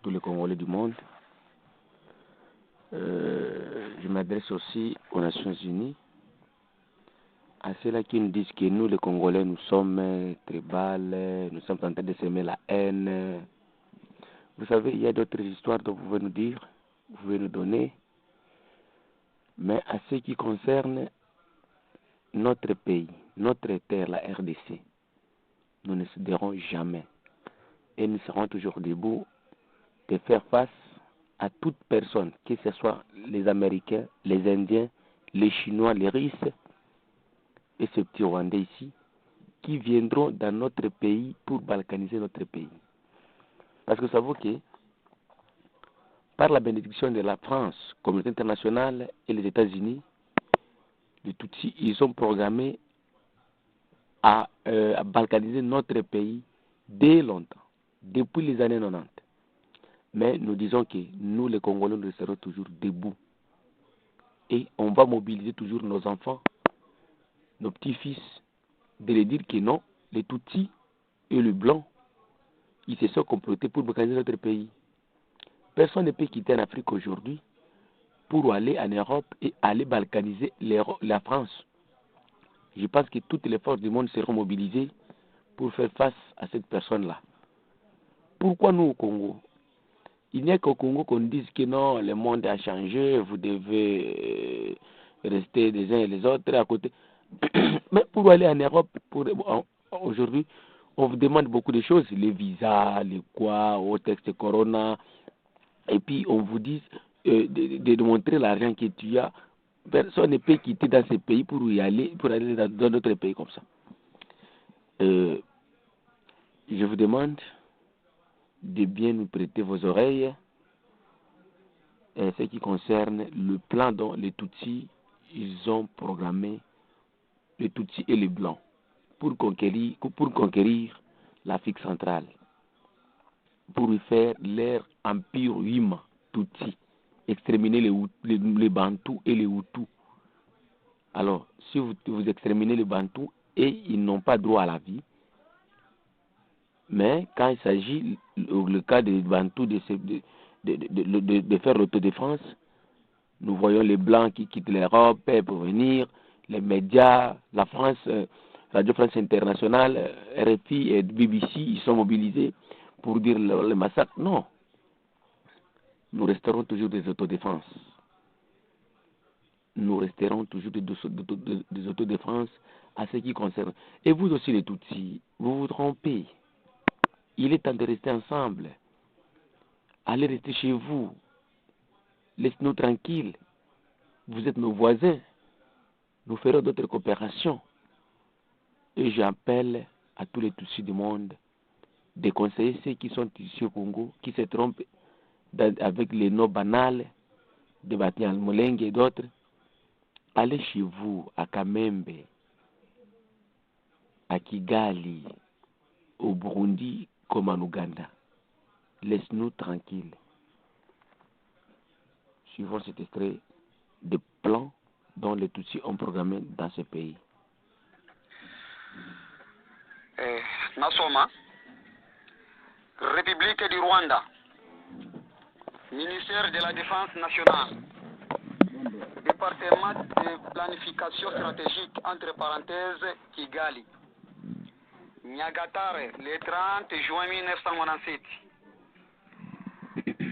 tous les Congolais du monde. Je m'adresse aussi aux Nations Unies, à ceux-là qui nous disent que nous, les Congolais, nous sommes tribales, nous sommes en train de s'aimer la haine. Vous savez, il y a d'autres histoires dont vous pouvez nous dire, vous pouvez nous donner, mais à ce qui concerne notre pays, notre terre, la RDC, nous ne céderons jamais. Et nous serons toujours debout de faire face à toute personne, que ce soit les Américains, les Indiens, les Chinois, les Russes et ces petits Rwandais ici, qui viendront dans notre pays pour balkaniser notre pays. Parce que vous savez que, par la bénédiction de la France, communauté internationale et les États-Unis, les Tutsis, ils sont programmés à balkaniser notre pays dès longtemps, depuis les années 90. Mais nous disons que nous, les Congolais, nous resterons toujours debout. Et on va mobiliser toujours nos enfants, nos petits-fils, de les dire que non, les Tutsis et les Blancs, ils se sont complotés pour balkaniser notre pays. Personne ne peut quitter l'Afrique aujourd'hui pour aller en Europe et aller balkaniser la France. Je pense que toutes les forces du monde seront mobilisées pour faire face à cette personne-là. Pourquoi nous au Congo? Il n'y a qu'au Congo qu'on dise que non, le monde a changé, vous devez rester les uns et les autres à côté. Mais pour aller en Europe, aujourd'hui, on vous demande beaucoup de choses, les visas, les quoi, au texte Corona, et puis on vous dit de montrer l'argent que tu as. Personne ne peut quitter dans ce pays pour aller dans d'autres pays comme ça. Je vous demande de bien nous prêter vos oreilles en ce qui concerne le plan dont les Tutsis ils ont programmé, les Tutsis et les Blancs, pour conquérir l'Afrique centrale, pour y faire leur empire humain Tutsi, exterminer les Bantous et les Hutus. Alors, si vous exterminez les Bantous et ils n'ont pas droit à la vie, mais quand il s'agit, le cas des Bantous, de faire l'autodéfense, nous voyons les Blancs qui quittent l'Europe pour venir, les médias, la France, Radio France Internationale, RFI et BBC, ils sont mobilisés pour dire le massacre. Non. Nous resterons toujours des autodéfenses. Nous resterons toujours des autodéfenses à ce qui concerne. Et vous aussi les Tutsis, vous vous trompez. Il est temps de rester ensemble. Allez rester chez vous. Laissez-nous tranquilles. Vous êtes nos voisins. Nous ferons d'autres coopérations. Et j'appelle à tous les Tutsis du monde de conseiller ceux qui sont ici au Congo, qui se trompent avec les noms banals de Batial Molenge et d'autres. Allez chez vous, à Kamembe, à Kigali, au Burundi comme en Ouganda. Laisse-nous tranquilles. Suivons cet extrait de plans dont les Tutsis ont programmé dans ce pays. Nasoma, République du Rwanda, ministère de la Défense nationale, département de planification stratégique, entre parenthèses, Kigali, Nyagatare, le 30 juin 1997.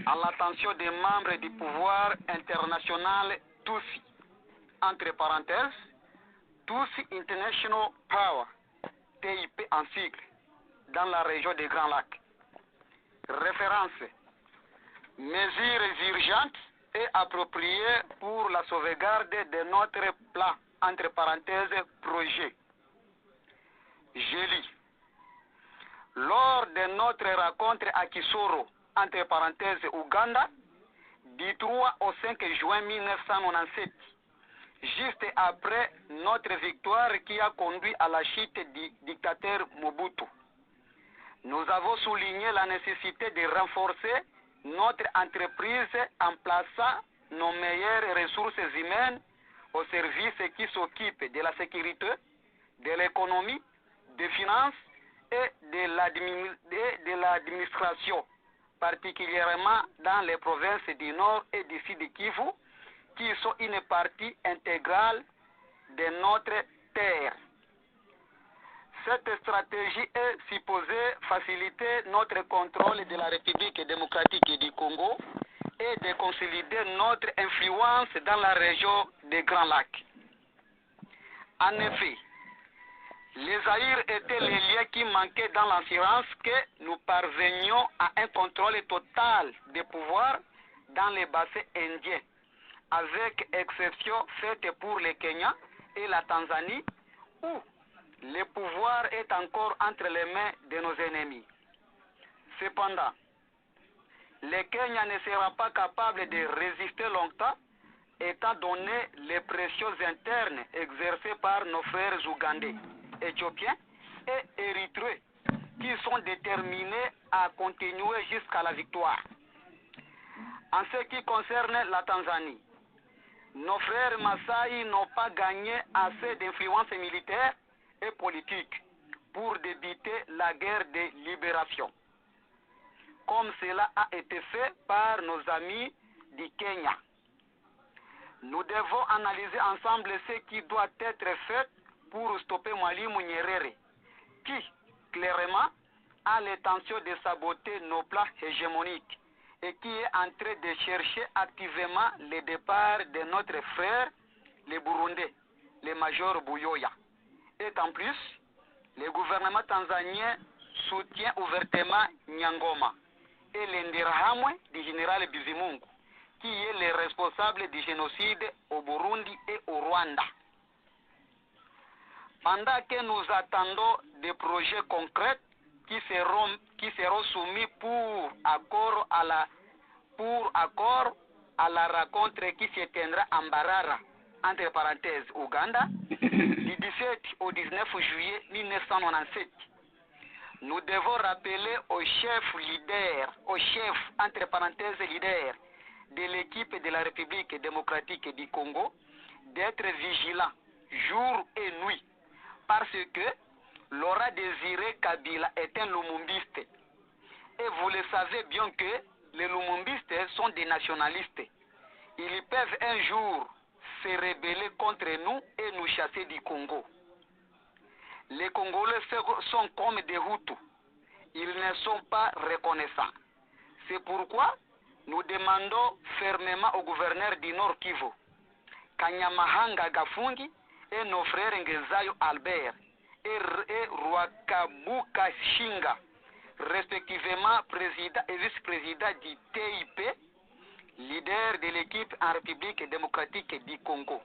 À l'attention des membres du pouvoir international Tutsi, entre parenthèses, Tutsi International Power, TIP en cycle, dans la région des Grands Lacs. Référence: mesures urgentes et appropriées pour la sauvegarde de notre plan, entre parenthèses, projet. Je lis. Lors de notre rencontre à Kisoro, entre parenthèses, Ouganda, du 3 au 5 juin 1997, juste après notre victoire qui a conduit à la chute du dictateur Mobutu. Nous avons souligné la nécessité de renforcer notre entreprise en plaçant nos meilleures ressources humaines au service qui s'occupe de la sécurité, de l'économie, des finances et de l'administration, particulièrement dans les provinces du Nord et du Sud Kivu, qui sont une partie intégrale de notre terre. Cette stratégie est supposée faciliter notre contrôle de la République démocratique du Congo et de consolider notre influence dans la région des Grands Lacs. En effet, les Zaïre étaient les liens qui manquaient dans l'assurance que nous parvenions à un contrôle total des pouvoirs dans les bassins indiens, avec exception faite pour le Kenya et la Tanzanie, où le pouvoir est encore entre les mains de nos ennemis. Cependant, le Kenya ne sera pas capable de résister longtemps, étant donné les pressions internes exercées par nos frères ougandais, éthiopiens et érythréens, qui sont déterminés à continuer jusqu'à la victoire. En ce qui concerne la Tanzanie, nos frères Maasai n'ont pas gagné assez d'influence militaire et politique pour débuter la guerre de libération, comme cela a été fait par nos amis du Kenya. Nous devons analyser ensemble ce qui doit être fait pour stopper Mwalimu Nyerere, qui, clairement, a l'intention de saboter nos plans hégémoniques et qui est en train de chercher activement le départ de notre frère, les Burundais, le major Buyoya. Et en plus, le gouvernement tanzanien soutient ouvertement Nyangoma et l'Indirahamwe du général Bizimungu, qui est le responsable du génocide au Burundi et au Rwanda. Pendant que nous attendons des projets concrets qui seront soumis pour accord à la rencontre qui se tiendra en Mbarara, entre parenthèses, Ouganda, du 17 au 19 juillet 1997. Nous devons rappeler aux chefs leaders, entre parenthèses leaders, de l'équipe de la République démocratique du Congo, d'être vigilants jour et nuit, parce que Laurent Désiré Kabila est un lumumbiste. Et vous le savez bien que les lumumbistes sont des nationalistes. Ils peuvent un jour se rebeller contre nous et nous chasser du Congo. Les Congolais sont comme des Hutus. Ils ne sont pas reconnaissants. C'est pourquoi nous demandons fermement au gouverneur du Nord Kivu, Kanyamahanga Gafungi, et nos frères Ngezayo Albert et Rwakabuka Shinga, respectivement président et vice-président du TIP, leader de l'équipe en République démocratique du Congo,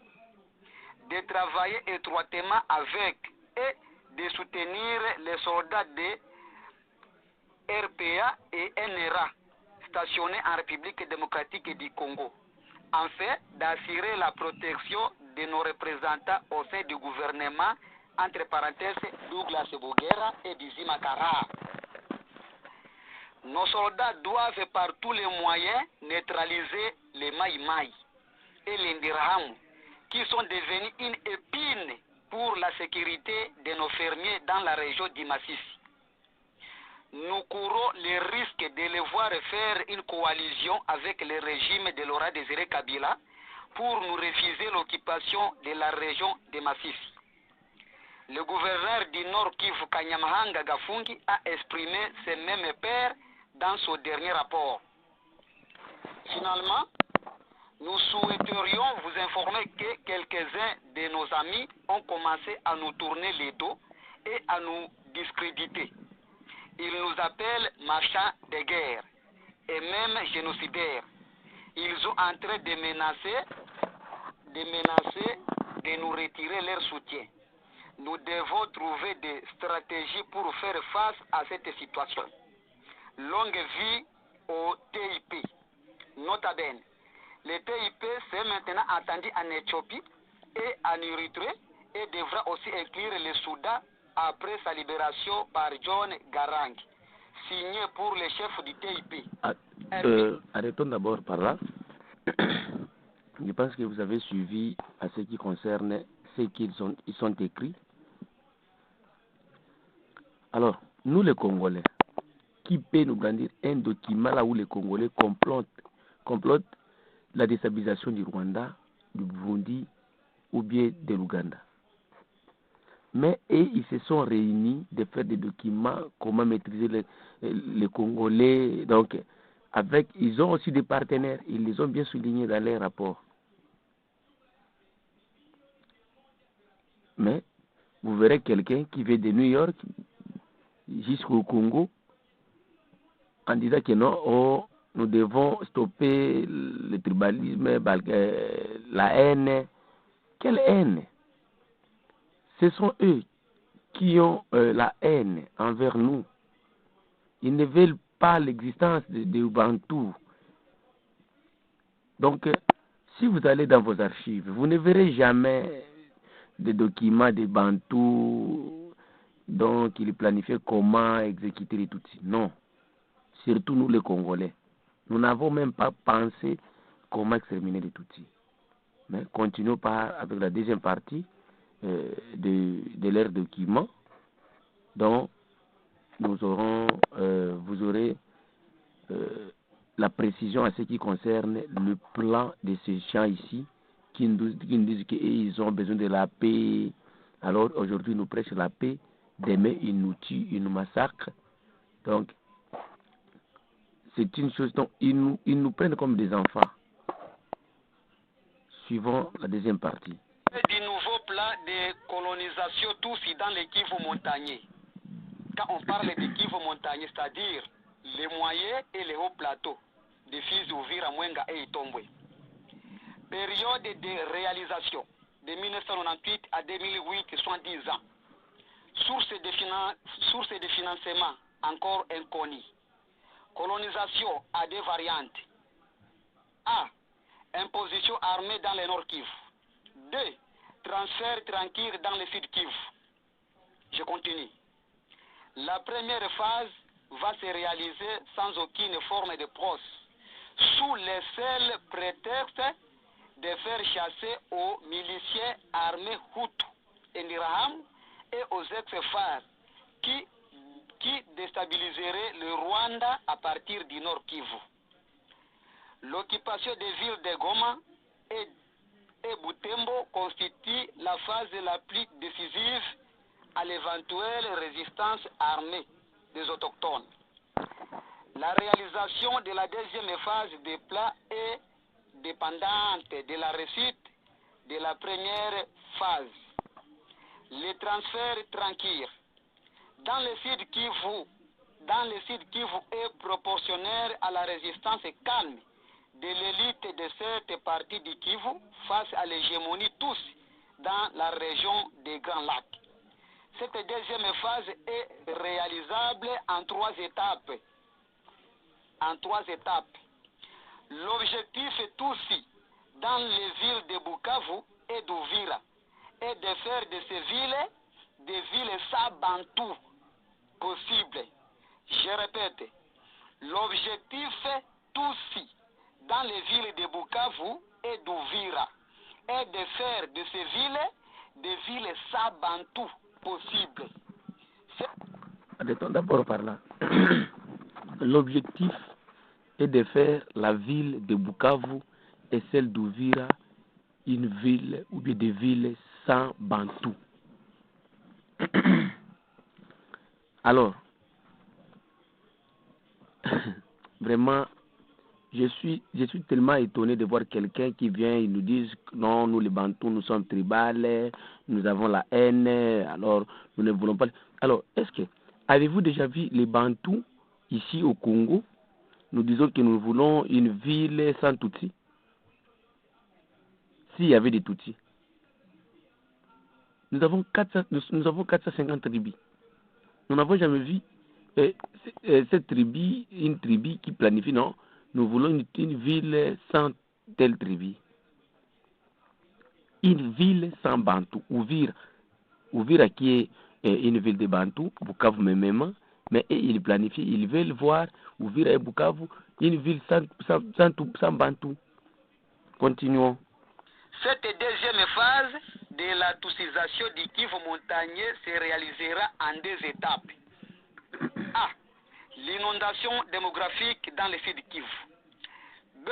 de travailler étroitement avec et de soutenir les soldats de RPA et NRA stationnés en République démocratique du Congo, afin d'assurer la protection de nos représentants au sein du gouvernement, entre parenthèses Douglas Bouguera et Bizi Makara. Nos soldats doivent par tous les moyens neutraliser les Maïmaï et les Ndirahamwe, qui sont devenus une épine pour la sécurité de nos fermiers dans la région du Massif. Nous courons le risque de les voir faire une coalition avec le régime de Laurent Désiré Kabila pour nous refuser l'occupation de la région des Massifs. Le gouverneur du Nord Kivu, Kanyamahanga Gafungi, a exprimé ces mêmes peurs dans son dernier rapport. Finalement, nous souhaiterions vous informer que quelques-uns de nos amis ont commencé à nous tourner les dos et à nous discréditer. Ils nous appellent marchands de guerre et même génocidaires. Ils sont en train de menacer de nous retirer leur soutien. Nous devons trouver des stratégies pour faire face à cette situation. Longue vie au TIP. Nota bene, le TIP s'est maintenant attendu en Éthiopie et en Érythrée et devra aussi inclure le Soudan après sa libération par John Garang, signé pour le chef du TIP. Arrêtons d'abord par là. Je pense que vous avez suivi à ce qui concerne ce qu'ils sont écrits. Alors, nous les Congolais, qui peut nous grandir un document là où les Congolais complotent la déstabilisation du Rwanda, du Burundi ou bien de l'Ouganda. Mais ils se sont réunis de faire des documents, comment maîtriser les Congolais. Donc, ils ont aussi des partenaires, ils les ont bien soulignés dans les rapports. Mais vous verrez quelqu'un qui vient de New York jusqu'au Congo en disant que non, nous devons stopper le tribalisme, la haine. Quelle haine? Ce sont eux qui ont la haine envers nous. Ils ne veulent pas l'existence de Ubuntu. Donc, si vous allez dans vos archives, vous ne verrez jamais des documents de Bantu, donc ils planifiaient comment exécuter les Tutsis. Non. Surtout nous les Congolais. Nous n'avons même pas pensé comment exterminer les Tutsis. Mais continuons avec la deuxième partie de leurs documents, dont vous aurez la précision à ce qui concerne le plan de ces gens ici, qui nous disent qu'ils ont besoin de la paix. Alors aujourd'hui, nous prêchent la paix, demain, ils nous tuent, ils nous massacrent. Donc, c'est une chose dont ils nous prennent comme des enfants. Suivons la deuxième partie. Du nouveau plan de colonisation Tutsi dans les Kivu montagneux. Quand on parle de Kivu montagneux, c'est-à-dire les moyens et les hauts plateaux de Fizi, Uvira, Mwenga et Itombwe. Période de réalisation de 1998 à 2008, 70 ans. Source de financement encore inconnues. Colonisation à deux variantes. A. Imposition armée dans le Nord Kivu. 2. Transfert tranquille dans le Sud Kivu. Je continue. La première phase va se réaliser sans aucune forme de procès, sous le seul prétexte de faire chasser aux miliciens armés Hutu et Niraham et aux ex-phares qui déstabiliseraient le Rwanda à partir du Nord Kivu. L'occupation des villes de Goma et Butembo constitue la phase la plus décisive à l'éventuelle résistance armée des autochtones. La réalisation de la deuxième phase des plans est dépendante de la réussite de la première phase. Le transfert tranquille dans le Sud Kivu est proportionnel à la résistance calme de l'élite de cette partie du Kivu face à l'hégémonie Tutsi dans la région des Grands Lacs. Cette deuxième phase est réalisable en trois étapes. L'objectif Tutsi dans les villes de Bukavu et d'Uvira est de faire de ces villes des villes sans Bantu possibles. Je répète, l'objectif Tutsi dans les villes de Bukavu et d'Uvira est de faire de ces villes des villes sans Bantu possibles. Arrêtons d'abord par là. L'objectif est de faire la ville de Bukavu et celle d'Uvira une ville ou bien des villes sans Bantu. Alors, vraiment, je suis tellement étonné de voir quelqu'un qui vient et nous dit non, nous les Bantous, nous sommes tribales, nous avons la haine, alors nous ne voulons pas. Alors, avez-vous déjà vu les Bantous ici au Congo? Nous disons que nous voulons une ville sans Tutsi. S'il y avait des Tutsis. Nous avons 450 tribus. Nous n'avons jamais vu cette tribu, une tribu qui planifie, non, nous voulons une ville sans telle tribu. Une ville sans Bantu. Uvira qui est une ville de Bantu, Bukavu même, mais ils planifient, ils veulent voir Uvira et Bukavu, une ville sans Bantu. Continuons. Cette deuxième phase de la tussisation du Kivu montagneux se réalisera en deux étapes. A. l'inondation démographique dans le sud Kivu. B.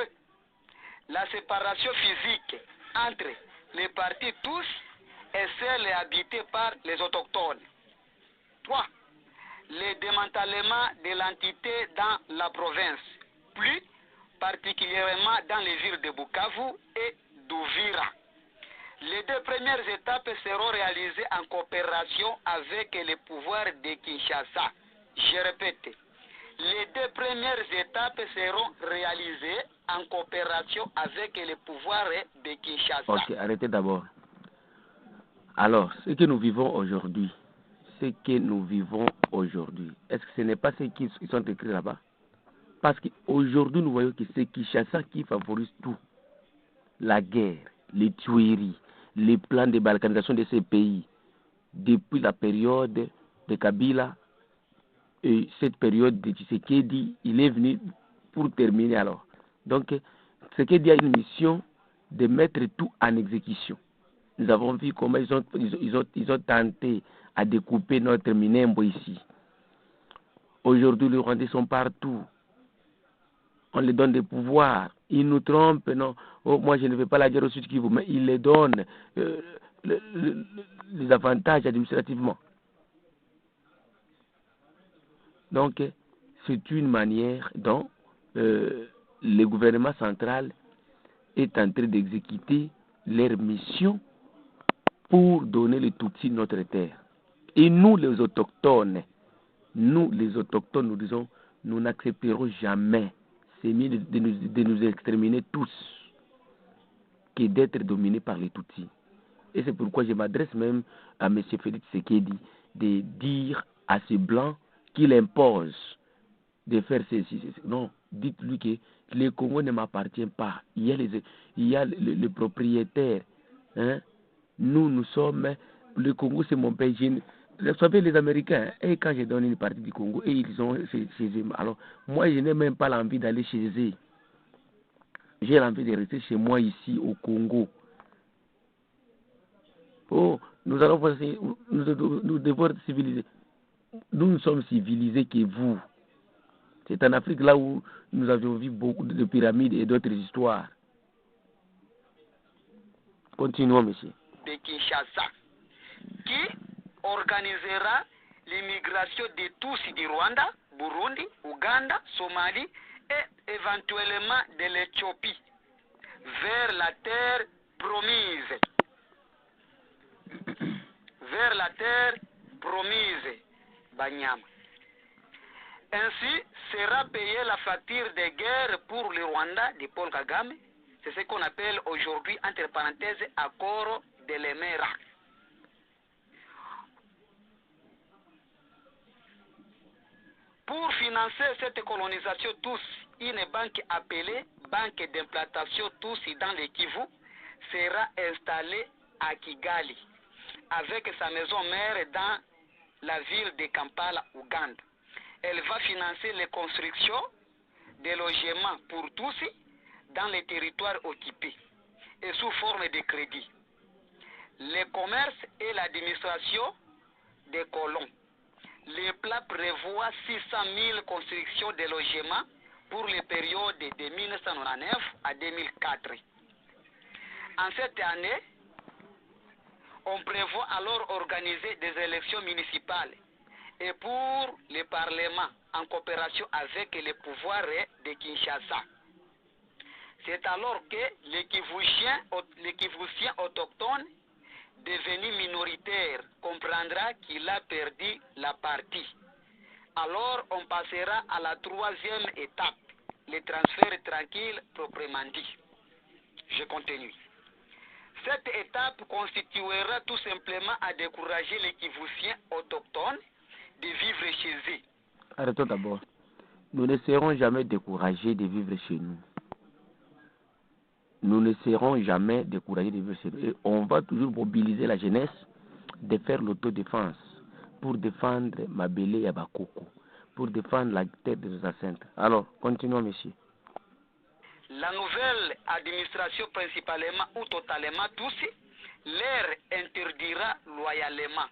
La séparation physique entre les parties tous et celles habitées par les autochtones. 3. Le démantèlement de l'entité dans la province, plus particulièrement dans les villes de Bukavu et d'Uvira. Les deux premières étapes seront réalisées en coopération avec les pouvoirs de Kinshasa. Je répète, les deux premières étapes seront réalisées en coopération avec les pouvoirs de Kinshasa. Ok, arrêtez d'abord. Alors, ce que nous vivons aujourd'hui, est-ce que ce n'est pas ce qui sont écrits là-bas? Parce qu'aujourd'hui, nous voyons que c'est Kinshasa qui favorise tout. La guerre, les tueries, les plans de balkanisation de ces pays, depuis la période de Kabila et cette période de Tshisekedi, il est venu pour terminer alors. Donc, Tshisekedi a une mission de mettre tout en exécution. Nous avons vu comment ils ont tenté à découper notre Minembwe ici. Aujourd'hui, les Rwandais sont partout. On les donne des pouvoirs. Ils nous trompent, non. Oh, moi, je ne veux pas la guerre au Sud Kivu, mais ils les donnent les avantages administrativement. Donc, c'est une manière dont le gouvernement central est en train d'exécuter leur mission pour donner les Tutsis notre terre. Et nous, les autochtones, nous disons, nous n'accepterons jamais. C'est mieux de nous exterminer tous que d'être dominés par les Tutsis. Et c'est pourquoi je m'adresse même à M. Félix Tshisekedi de dire à ces Blancs qu'il impose de faire ceci. Non, dites-lui que le Congo ne m'appartient pas. Il y a le propriétaire. Hein? Nous sommes... Le Congo, c'est mon pays. Vous savez, les Américains, et quand je donne une partie du Congo, et ils sont chez eux. Alors, moi, je n'ai même pas l'envie d'aller chez eux. J'ai l'envie de rester chez moi ici, au Congo. Oh, nous devons être civilisés. Nous sommes civilisés que vous. C'est en Afrique là où nous avions vu beaucoup de pyramides et d'autres histoires. Continuons, monsieur. De Kinshasa, qui organisera l'immigration de tous du Rwanda, Burundi, Ouganda, Somalie et éventuellement de l'Éthiopie vers la terre promise. Vers la terre promise, Banyama. Ainsi sera payée la facture de guerre pour le Rwanda de Paul Kagame. C'est ce qu'on appelle aujourd'hui, entre parenthèses, accord de l'Emera. Pour financer cette colonisation tous, une banque appelée Banque d'implantation tous dans le Kivu sera installée à Kigali, avec sa maison mère dans la ville de Kampala, Ouganda. Elle va financer les constructions de logements pour tous dans les territoires occupés et sous forme de crédit. Le commerce et l'administration des colons. Le plan prévoit 600 000 constructions de logements pour les périodes de 1999 à 2004. En cette année, on prévoit alors organiser des élections municipales et pour le Parlement en coopération avec les pouvoirs de Kinshasa. C'est alors que les Kivusiens autochtones, devenus minoritaires, comprendra qu'il a perdu la partie. Alors on passera à la troisième étape, le transfert tranquille proprement dit. Je continue. Cette étape constituera tout simplement à décourager les Kivusiens autochtones de vivre chez eux. Arrêtons d'abord. Nous ne serons jamais découragés de vivre chez nous. Nous ne serons jamais découragés de vivre chez nous. Et on va toujours mobiliser la jeunesse de faire l'autodéfense pour défendre Mabélé et Bakoko, pour défendre la tête de nos ancêtres. Alors, continuons, monsieur. La nouvelle administration, principalement ou totalement tous, leur interdira loyalement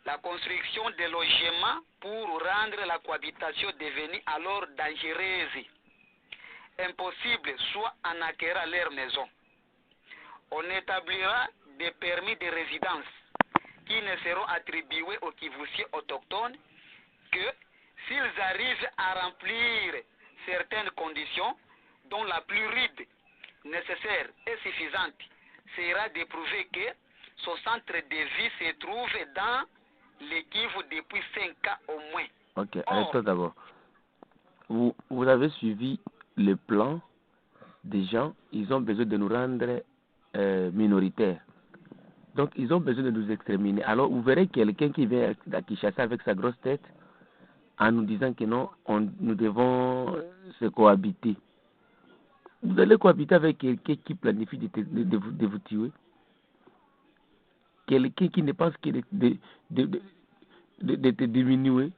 la construction de logements pour rendre la cohabitation devenue alors dangereuse, impossible, soit en acquérant leur maison. On établira des permis de résidence qui ne seront attribués aux Kivussiens autochtones que s'ils arrivent à remplir certaines conditions, dont la plus rude, nécessaire et suffisante sera de prouver que son centre de vie se trouve dans le Kivu depuis 5 ans au moins. Ok, arrêtons d'abord. Vous avez suivi le plan des gens, ils ont besoin de nous rendre minoritaires. Donc, ils ont besoin de nous exterminer. Alors, vous verrez quelqu'un qui vient à Kinshasa avec sa grosse tête en nous disant que non, nous devons se cohabiter. Vous allez cohabiter avec quelqu'un qui planifie de vous tuer. Quelqu'un qui ne pense que de te diminuer.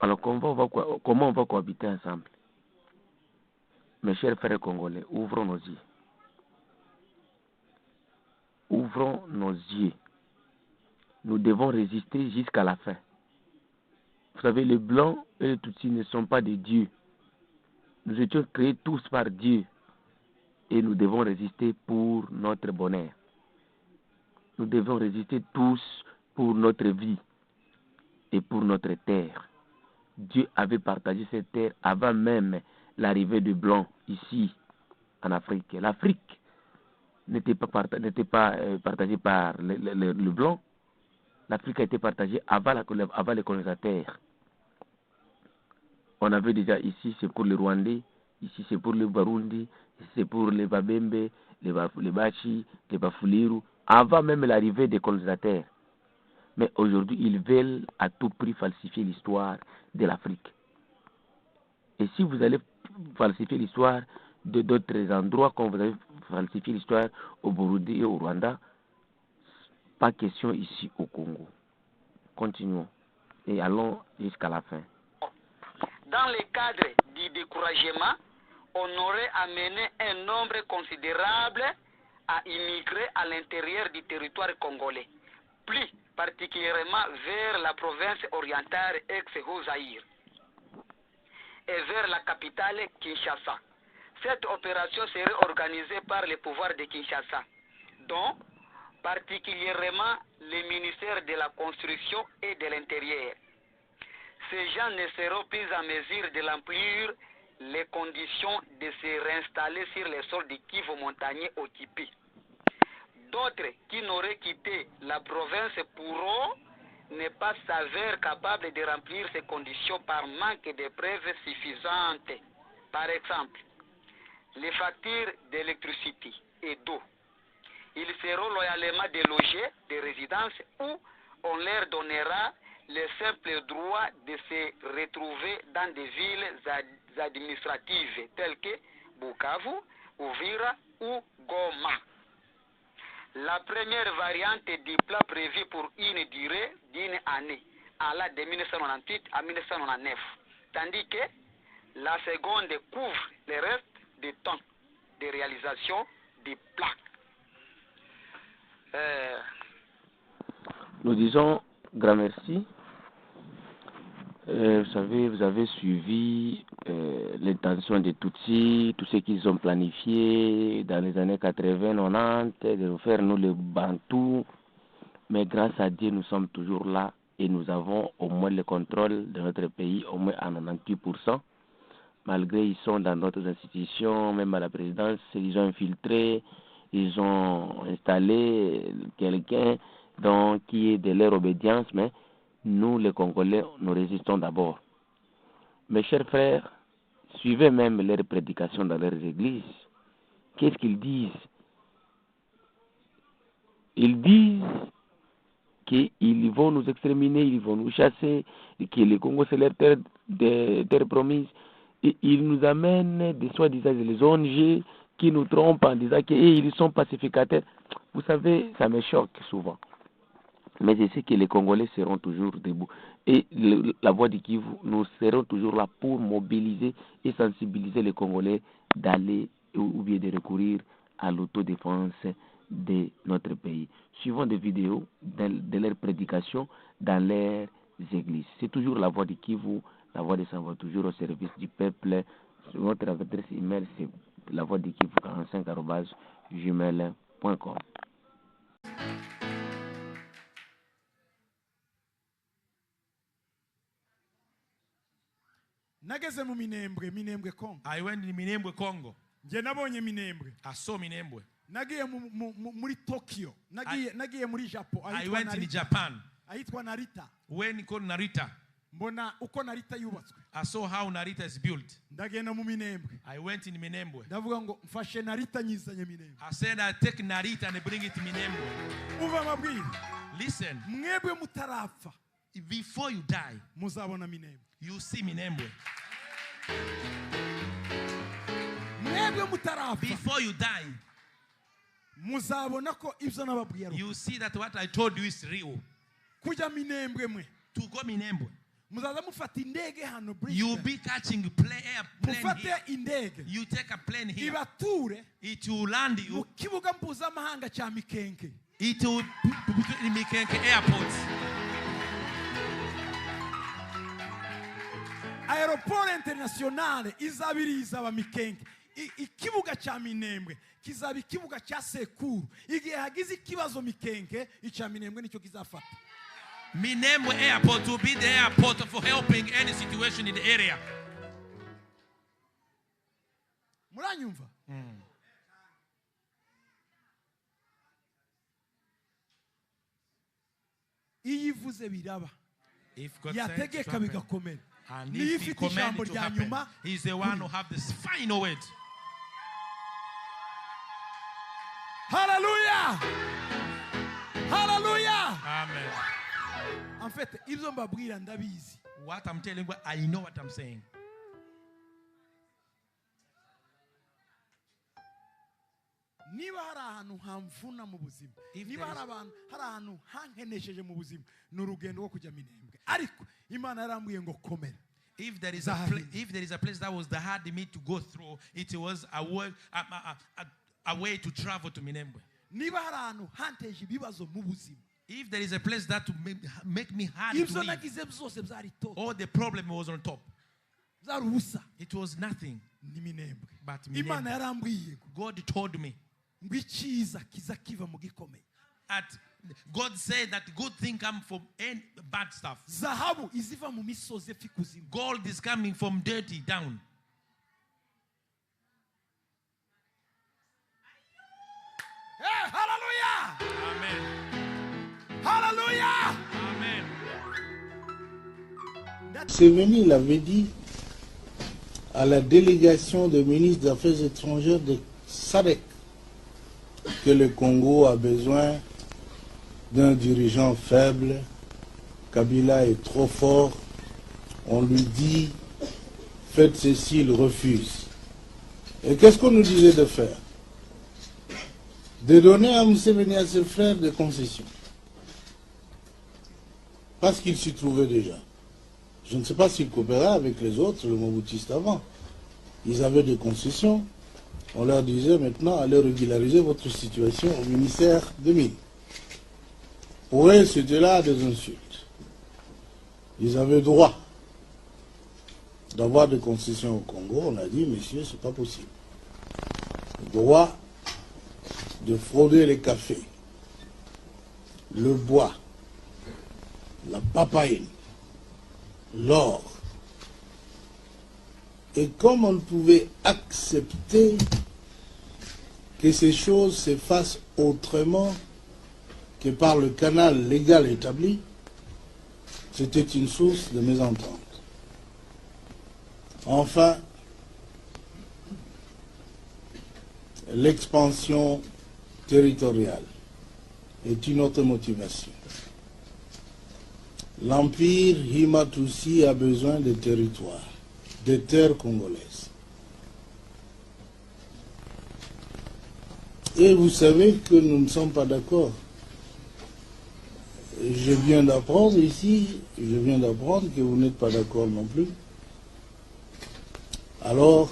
Alors, comment on va cohabiter ensemble? Mes chers frères congolais, ouvrons nos yeux. Ouvrons nos yeux. Nous devons résister jusqu'à la fin. Vous savez, les Blancs et les Tutsis ne sont pas des dieux. Nous étions créés tous par Dieu. Et nous devons résister pour notre bonheur. Nous devons résister tous pour notre vie et pour notre terre. Dieu avait partagé cette terre avant même l'arrivée des Blancs ici en Afrique. L'Afrique n'était pas partagée par le Blanc. L'Afrique a été partagée avant les colonisateurs. On avait déjà ici, c'est pour les Rwandais, ici c'est pour le Burundi, ici c'est pour les Babembe, les Bachi, les Bafuliru, avant même l'arrivée des colonisateurs. Mais aujourd'hui, ils veulent à tout prix falsifier l'histoire de l'Afrique. Et si vous allez falsifier l'histoire de d'autres endroits, comme vous avez falsifié l'histoire au Burundi et au Rwanda, pas question ici au Congo. Continuons et allons jusqu'à la fin. Dans le cadre du découragement, on aurait amené un nombre considérable à immigrer à l'intérieur du territoire congolais, plus particulièrement vers la province orientale ex-Zaïre et vers la capitale Kinshasa. Cette opération serait organisée par le pouvoir de Kinshasa, dont particulièrement le ministère de la Construction et de l'Intérieur. Ces gens ne seront plus en mesure de remplir les conditions de se réinstaller sur les sols du Kivu montagneux occupés. D'autres qui n'auraient quitté la province pourront ne pas s'avérer capables de remplir ces conditions par manque de preuves suffisantes. Par exemple, les factures d'électricité et d'eau. Ils seront loyalement délogés de résidence ou on leur donnera le simple droit de se retrouver dans des villes administratives telles que Bukavu, Uvira ou Goma. La première variante du plan prévu pour une durée d'une année, allant de 1998 à 1999, tandis que la seconde couvre le reste du temps de réalisation du plan. Nous disons grand merci. Vous savez, vous avez suivi l'intention des Tutsis, tout ce qu'ils ont planifié dans les années 80-90, de nous faire nous les Bantous. Mais grâce à Dieu, nous sommes toujours là et nous avons au moins le contrôle de notre pays, au moins à 98%. Malgré ils sont dans d'autres institutions, même à la présidence, ils ont infiltré, ils ont installé quelqu'un qui est de leur obédience, mais nous, les Congolais, nous résistons d'abord. Mes chers frères, suivez même leurs prédications dans leurs églises. Qu'est-ce qu'ils disent? Ils disent qu'ils vont nous exterminer, ils vont nous chasser, que le Congo c'est leur terre promise. Et ils nous amènent des soi-disant les ONG qui nous trompent en disant qu'ils sont pacificateurs. Vous savez, ça me choque souvent. Mais je sais que les Congolais seront toujours debout. Et la voix du Kivu, nous serons toujours là pour mobiliser et sensibiliser les Congolais d'aller ou bien de recourir à l'autodéfense de notre pays. Suivons des vidéos de leurs prédications dans leurs églises. C'est toujours la voix de Kivu, la voix de Savoie, toujours au service du peuple. Notre adresse email, c'est la voix de Kivu 45@gmail.com. Nageze mu Minembwe Congo. I went in Minembwe, Congo. Nje nabonye Minembwe. I saw Minembwe. Nagiye muri Tokyo. Nagiye muri Japan. I went in Japan. Ahitwa Narita. When called Narita. Mbona uko Narita yubatswe. I saw how Narita is built. Ndagenda mu Minembwe. I went in Minembwe. Ndavuga ngo mfashe Narita nyizanye Minembwe. I said I take Narita and bring it to Minembwe. Uva mabwira. Listen. Mwebwe mutarapfa. Before you die, muzabona Minembwe. You see Minembwe. Mwebwe mutarapfa. Before you die, muzabona ko ibyo nababwiye. You see that what I told you is real. Kuja Minembwe mwe. To go Minembwe. Muzaza mufata indege hano Brisbane. You be catching airplane here. Indege. You take a plane here. Ibature. It will land you. Mu kibuga mpuzamahanga cha Mikenke. It will be Mikenke airport. Aeroport internationale izabiriza ba Mikenke. Ikibuga cha Minembwe kizaba ikibuga cha Sekuru. Igihe hagize ikibazo Mikenke, ica Minembwe nicyo kizafata. Minembwe airport will be the airport for helping any situation in the area. Muranyumva? Iyivuze biraba. Yategeka bigakomera. And if he commanded to happen, he's the one who have this final word. Hallelujah! Hallelujah! Amen. En fait, ibyo mbabwira ndabizi. What I'm telling you, I know what I'm saying. Niba hari ahantu hamfuna mu buzima, niba hari ahantu hankenesheje mu buzima, n'urugendo rwo kujya Minembwe. Ariko Imana yarambwiye ngo komera. If there is a place that was the hard me to go through, it was a way to travel to Minembwe. Niba hari ahantu hanteje ibibazo mu buzima. If there is a place that to make me hard to live, all the problem was on top. It was nothing. But Minembwe. God told me. God said that good thing come from any bad stuff. Gold is coming from dirty down. Hey, hallelujah! Amen. Hallelujah! Amen. Séveni l'avait dit à la délégation des ministres des Affaires étrangères de SADC que le Congo a besoin d'un dirigeant faible. Kabila est trop fort. On lui dit faites ceci, il refuse. Et qu'est-ce qu'on nous disait de faire? De donner à Museveni et à ses frères des concessions. Parce qu'il s'y trouvait déjà. Je ne sais pas s'ils coopéraient avec les autres, le Mobutistes avant. Ils avaient des concessions. On leur disait maintenant, allez régulariser votre situation au ministère des Mines. Pour eux, c'était là des insultes. Ils avaient droit d'avoir des concessions au Congo. On a dit, messieurs, c'est pas possible. Droit de frauder les cafés, le bois, la papaye, l'or. Et comme on ne pouvait accepter que ces choses se fassent autrement que par le canal légal établi, c'était une source de mésentente. Enfin, l'expansion territoriale est une autre motivation. L'empire Himatusi a besoin de territoires, de terres congolaises. Et vous savez que nous ne sommes pas d'accord. Je viens d'apprendre ici, que vous n'êtes pas d'accord non plus. Alors,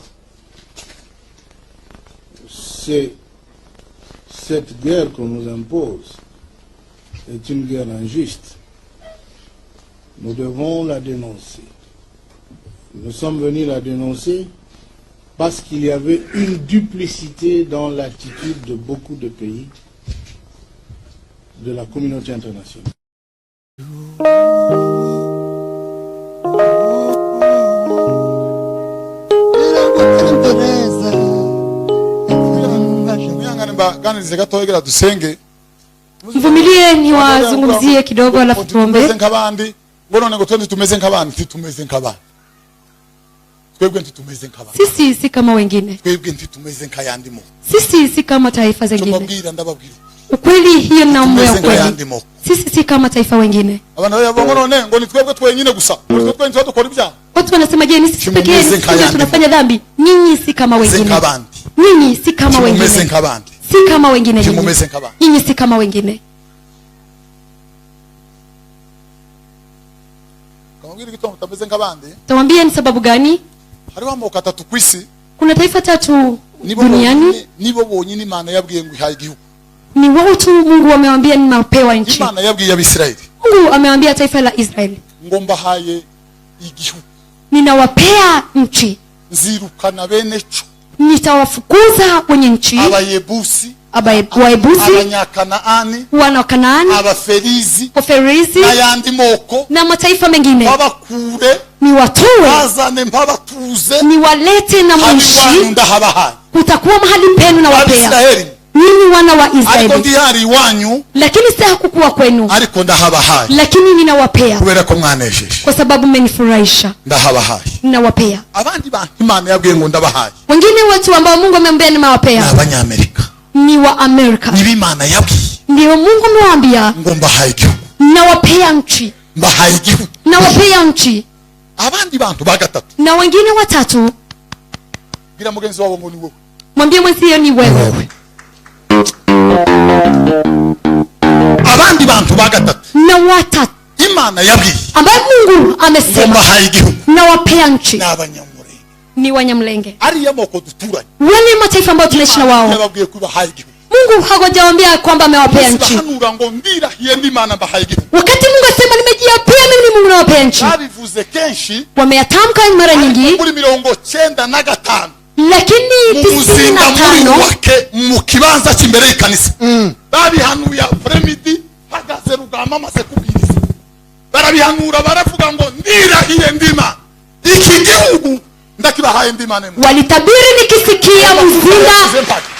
c'est cette guerre qu'on nous impose est une guerre injuste. Nous devons la dénoncer. Nous sommes venus la dénoncer parce qu'il y avait une duplicité dans l'attitude de beaucoup de pays de la communauté internationale. Mvumilie niwazungumzie kidogo alafu tuombe. Sisi si kama wengine. Sisi si kama taifa zingine. Ukweli hiyo naomba ya kweli. Sisi si kama taifa wengine. Watu wanasema je, sisi pekee tunafanya dhambi? Nyinyi si kama wengine. Nyinyi si kama wengine. Si kama wengine. Nyinyi si kama wengine. Tawambia ni sababu gani? Kuna taifa tatu duniani. Ni wao tu Mungu amewaambia ninapewa nchi. Mungu amewaambia taifa la Israeli, ninawapea nchi. Nitawafukuza wenye nchi. Waebusi, Wanakanaani, Waferizi na mataifa mengine. Niwatoe, niwalete na mwishi. Kutakuwa mahali penu na wapea. Ninyi wana wa Israeli. Lakini si hakukuwa kwenu. Lakini ninawapea. Kwa sababu mmenifurahisha. Ninawapea. Wengine watu ambao Mungu amemwambia nimewapea ni wa Amerika. Ndio Mungu amewaambia nawapea nchi. Nawapea nchi. Na wengine watatu. Mwambie mwenzio ni wewe. Na watatu ambaye Mungu amesema nawapea nchi ni Wanyamulenge. Wale mataifa ambao tunaishi na wao Mungu hajawaambia kwamba amewapea nchi. Wakati Mungu asema nimejiapea mimi Mungu nawapea nchi, wameyatamka mara nyingi. Lakini 95 mukibanza kimbere ikanisa babihanuya fremidi hagaze rugama masekubiriza barabihanura baravuga ngo ndirahiye ndima iki gihugu ndakibahaye ndima nemo. Walitabiri nikisikia Muzinga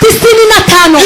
95.